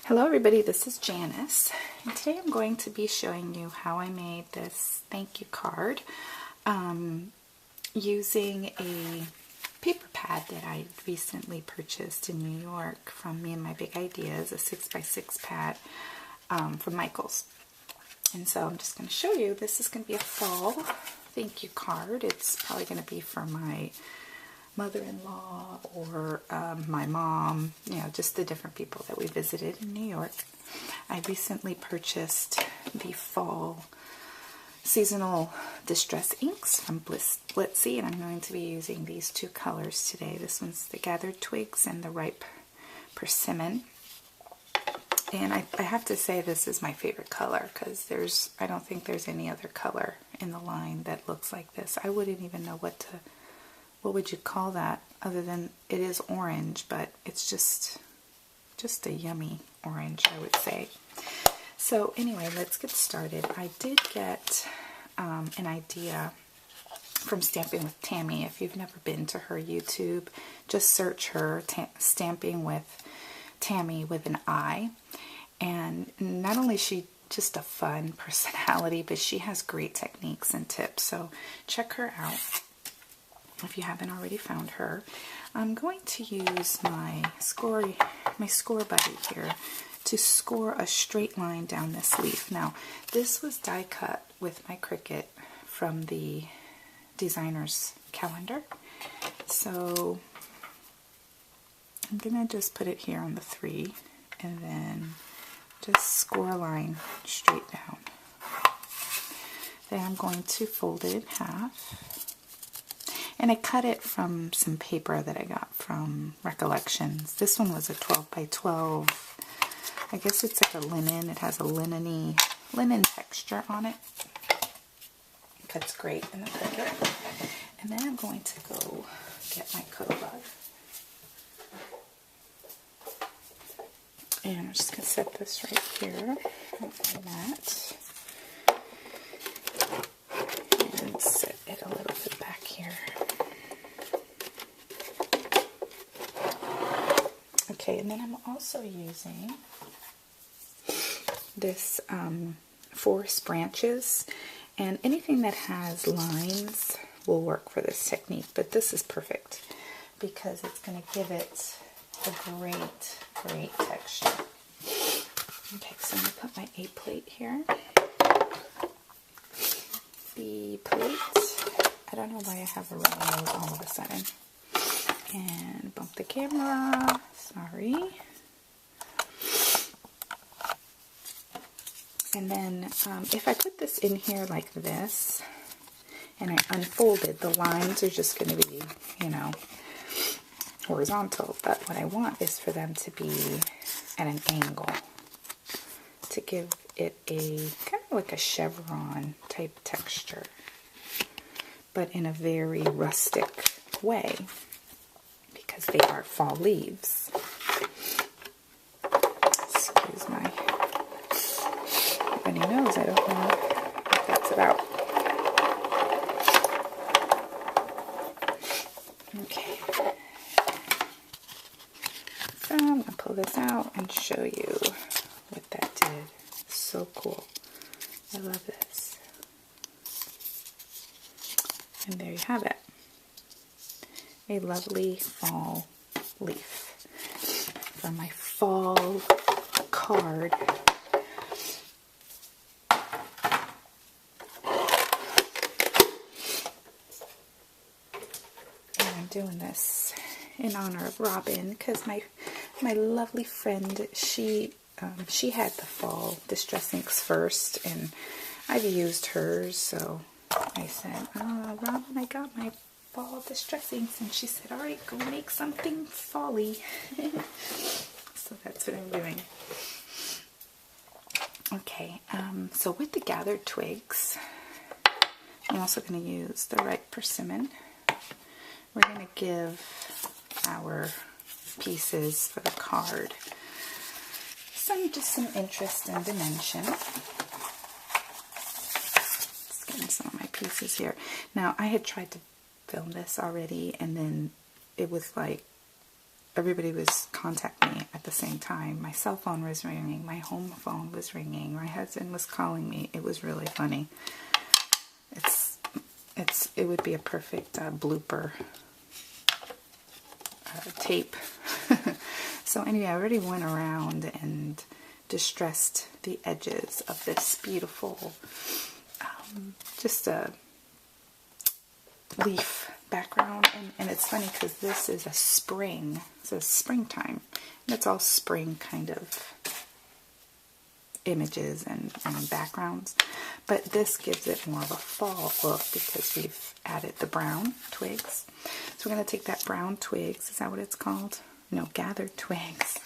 Hello everybody, this is Janice, and today I'm going to be showing you how I made this thank you card using a paper pad that I recently purchased in New York from Me and My Big Ideas, a 6x6 pad from Michael's. And so I'm just going to show you, this is going to be a fall thank you card. It's probably going to be for my mother-in-law or my mom, you know, just the different people that we visited in New York. I recently purchased the fall seasonal distress inks from Gypsy, and I'm going to be using these two colors today. This one's the Gathered Twigs and the Ripe Persimmon. And I have to say this is my favorite color because I don't think there's any other color in the line that looks like this. I wouldn't even know what would you call that other than it is orange, but it's just a yummy orange, I would say. So anyway, let's get started. I did get an idea from Stamping with Tammy. If you've never been to her YouTube, just search her, Stamping with Tammy with an I. And not only is she just a fun personality, but she has great techniques and tips. So check her out if you haven't already found her. I'm going to use my score buddy here to score a straight line down this leaf. Now, this was die cut with my Cricut from the designer's calendar. So I'm gonna just put it here on the 3 and then just score a line straight down. Then I'm going to fold it in half. And I cut it from some paper that I got from Recollections. This one was a 12 by 12. I guess it's like a linen. It has a linen texture on it. It cuts great in the Cricut. And then I'm going to go get my Cut-A-Bug. And I'm just going to set this right here like that. And set it a little bit back here. Okay, and then I'm also using this forest branches, and anything that has lines will work for this technique, but this is perfect because it's going to give it a great texture. Okay, so I'm going to put my A plate here. B plate. I don't know why I have a red nose all of a sudden. And bump the camera. Sorry. And then if I put this in here like this and I unfold it, the lines are just going to be, you know, horizontal. But what I want is for them to be at an angle to give it a kind of like a chevron type texture, but in a very rustic way, because they are fall leaves. Excuse my runny nose, I don't know what that's about. Okay. So I'm going to pull this out and show you what that did. So cool. I love this. And there you have it. A lovely fall leaf for my fall card. And I'm doing this in honor of Robin because my lovely friend, she had the fall distress inks first, and I've used hers, so I said, Robin, I got my fall distress inks, and she said, alright, go make something fall-y. So that's what I'm doing. Okay, so with the Gathered Twigs, I'm also going to use the Ripe Persimmon. We're going to give our pieces for the card some interest and dimension. Just getting some of my pieces here. Now, I had tried to film this already, and then it was like everybody was contacting me at the same time. My cell phone was ringing, my home phone was ringing, my husband was calling me. It was really funny. It would be a perfect blooper tape. So anyway, I already went around and distressed the edges of this beautiful, just a leaf background. And it's funny because this is a spring, so it's springtime, and it's all spring kind of images and backgrounds, but this gives it more of a fall look because we've added the brown twigs. So we're going to take that brown twigs, is that what it's called? No, gathered twigs,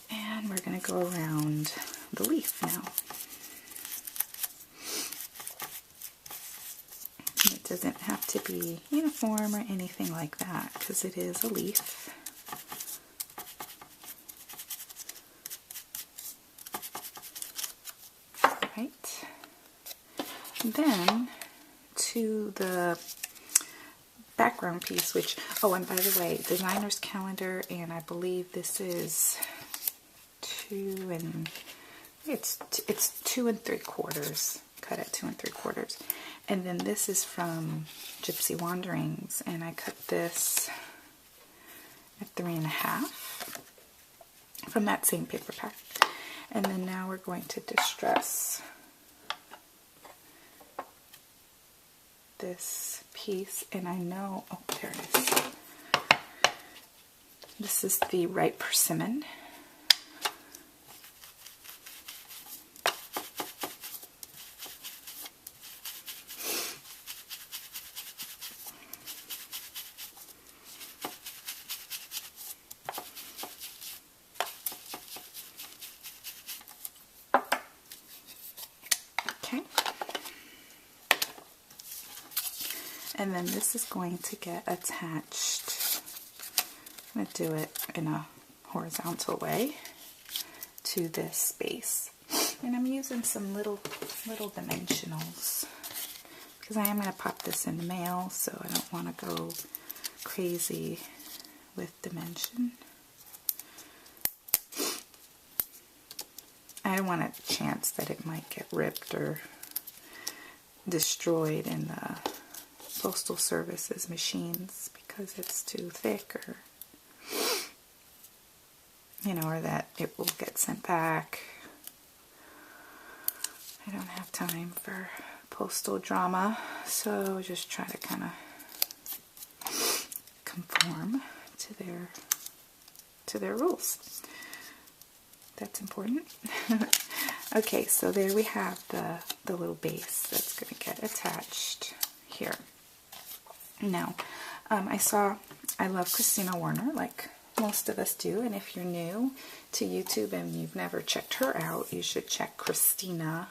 and we're going to go around the leaf now. And it doesn't have to be uniform or anything like that because it is a leaf. Right. And then to the background piece, which, oh, and by the way, designer's calendar, and I believe this is 2 and 3/4, cut at 2 3/4, and then this is from Gypsy Wanderings, and I cut this at 3 1/2 from that same paper pack. And then now we're going to distress this piece, and I know, oh, there it is. This is the ripe persimmon. And then this is going to get attached. I'm going to do it in a horizontal way to this base. And I'm using some little dimensionals because I am going to pop this in the mail, so I don't want to go crazy with dimension. I don't want a chance that it might get ripped or destroyed in the Postal Service's machines because it's too thick, or or that it will get sent back. I don't have time for postal drama, so just try to kind of conform to their rules. That's important. Okay, so there we have the little base that's going to get attached here. Now, I love Christina Warner, like most of us do, and if you're new to YouTube and you've never checked her out, you should check Christina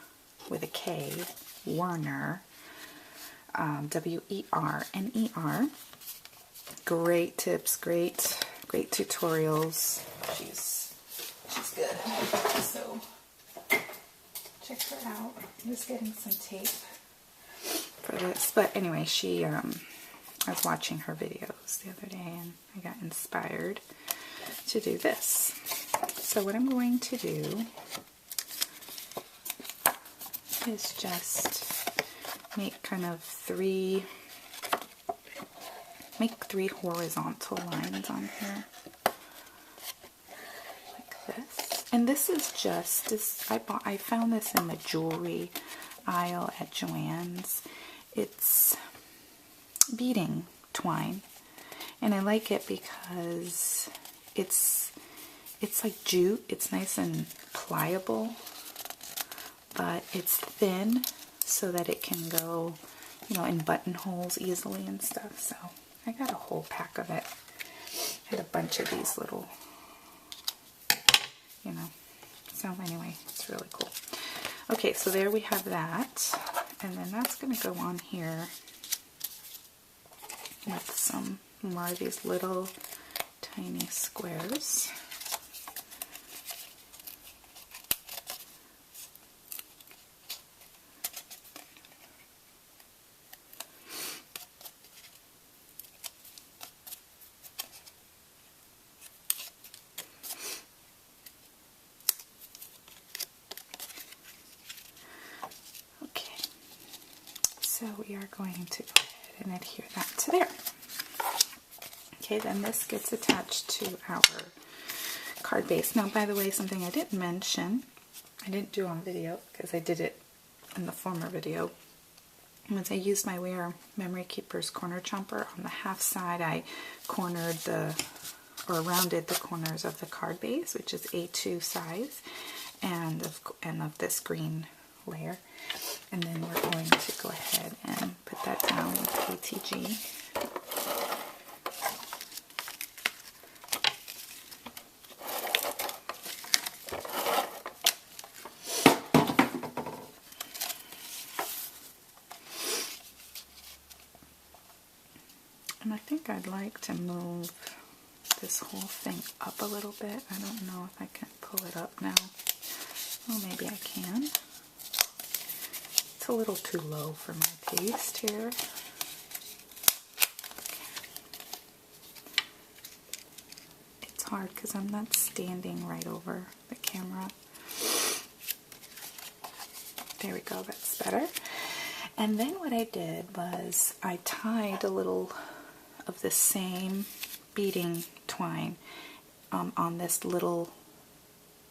with a K, Warner, W-E-R-N-E-R. Great tips, great tutorials. She's good. So check her out. I'm just getting some tape for this, but anyway, I was watching her videos the other day and I got inspired to do this. So what I'm going to do is just make kind of three horizontal lines on here like this. And this is just I found this in the jewelry aisle at Joann's. It's beading twine, and I like it because it's like jute. It's nice and pliable, but it's thin so that it can go, in buttonholes easily and stuff. So I got a whole pack of it. I had a bunch of these little, so anyway, it's really cool. Okay, so there we have that, and then that's going to go on here with some more of these little tiny squares. So we are going to go ahead and adhere that to there. Okay, then this gets attached to our card base. Now, by the way, something I didn't mention, I didn't do on video because I did it in the former video, was I used my Wear Memory Keepers corner chomper. On the half side, I cornered rounded the corners of the card base, which is A2 size, and of this green layer. And then we're going to go ahead and put that down with PTG. And I think I'd like to move this whole thing up a little bit. I don't know if I can pull it up now. Well, maybe I can. It's a little too low for my taste here. It's hard because I'm not standing right over the camera. There we go, that's better. And then what I did was I tied a little of the same beading twine on this little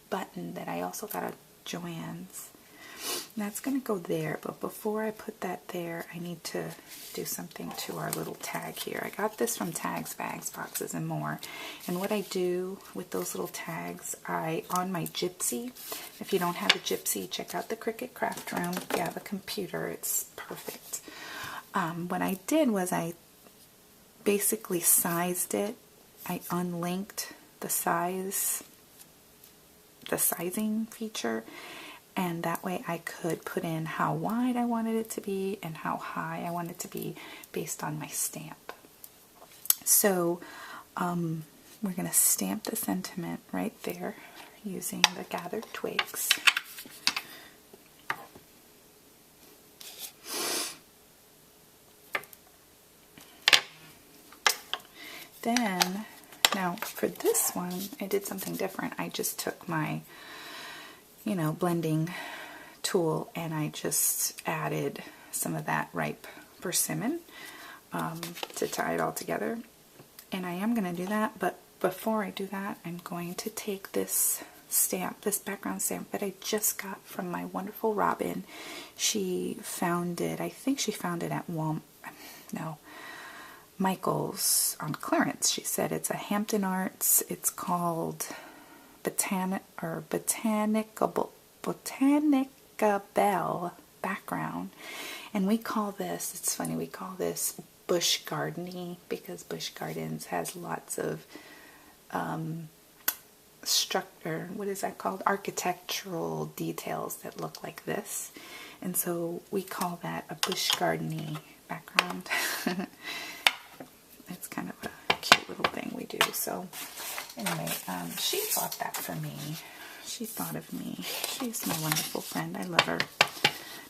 button that I also got at Joann's. That's going to go there, but before I put that there, I need to do something to our little tag here. I got this from Tags, Bags, Boxes, and More. And what I do with those little tags, on my Gypsy, if you don't have a Gypsy, check out the Cricut Craft Room. If you have a computer, it's perfect. What I did was I basically sized it. I unlinked the sizing feature, and that way I could put in how wide I wanted it to be and how high I wanted it to be based on my stamp. So we're going to stamp the sentiment right there using the gathered twigs. Then, now for this one, I did something different. I just took my, blending tool and I just added some of that ripe persimmon to tie it all together. And I am going to do that, but before I do that, I'm going to take this stamp, this background stamp that I just got from my wonderful Robin. She found it, I think she found it at Michael's on clearance. She said it's a Hampton Arts. It's called Botanica Bell background, and we call this, it's funny, we call this bush gardeny because Bush Gardens has lots of structure, what is that called, architectural details that look like this, and so we call that a bush gardeny background. It's kind of a cute little thing we do. So anyway, she bought that for me. She thought of me. She's my wonderful friend. I love her.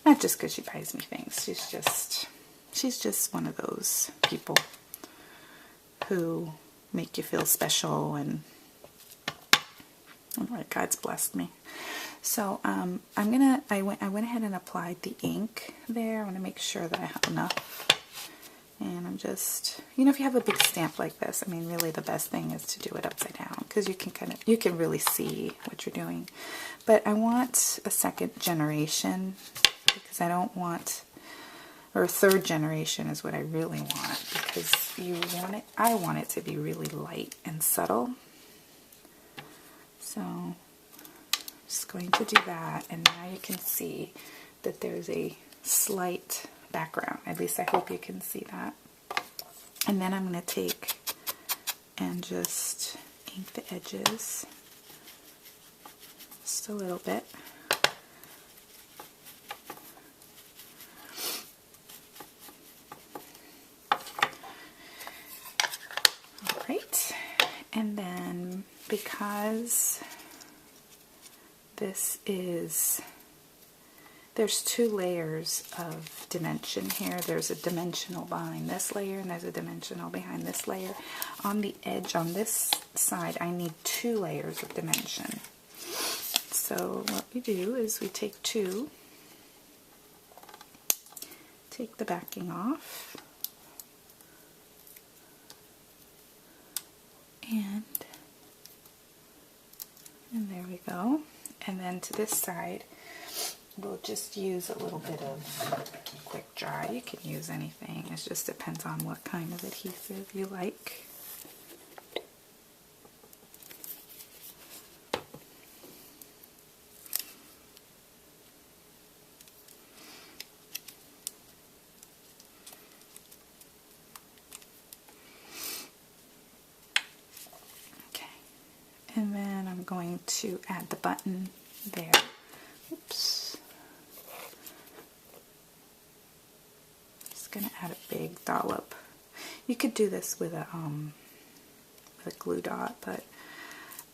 Not just because she buys me things. She's just one of those people who make you feel special, and God's blessed me. So I went ahead and applied the ink there. I want to make sure that I have enough. And I'm just, if you have a big stamp like this, I mean, really the best thing is to do it upside down because you can really see what you're doing. But I want a second generation because I don't want, or a third generation is what I really want, because I want it to be really light and subtle. So I'm just going to do that, and now you can see that there's a slight background. At least I hope you can see that. And then I'm going to take and just ink the edges just a little bit. Alright, and then because there's two layers of dimension here. There's a dimensional behind this layer and there's a dimensional behind this layer. On the edge on this side, I need 2 layers of dimension. So what we do is we take 2 take the backing off. And there we go. And then to this side, we'll just use a little bit of quick dry. You can use anything. It just depends on what kind of adhesive you like. And then I'm going to add the button there. Oops. Just going to add a big dollop. You could do this with a glue dot, but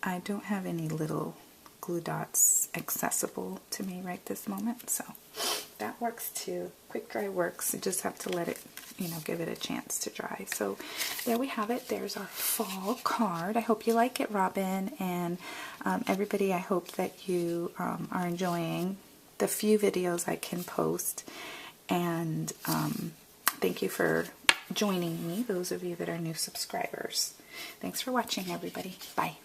I don't have any little glue dots accessible to me right this moment, so that works too. Quick dry works. You just have to let it, give it a chance to dry. So there we have it. There's our fall card. I hope you like it, Robin, and everybody, I hope that you are enjoying the few videos I can post, and thank you for joining me, those of you that are new subscribers. Thanks for watching, everybody. Bye.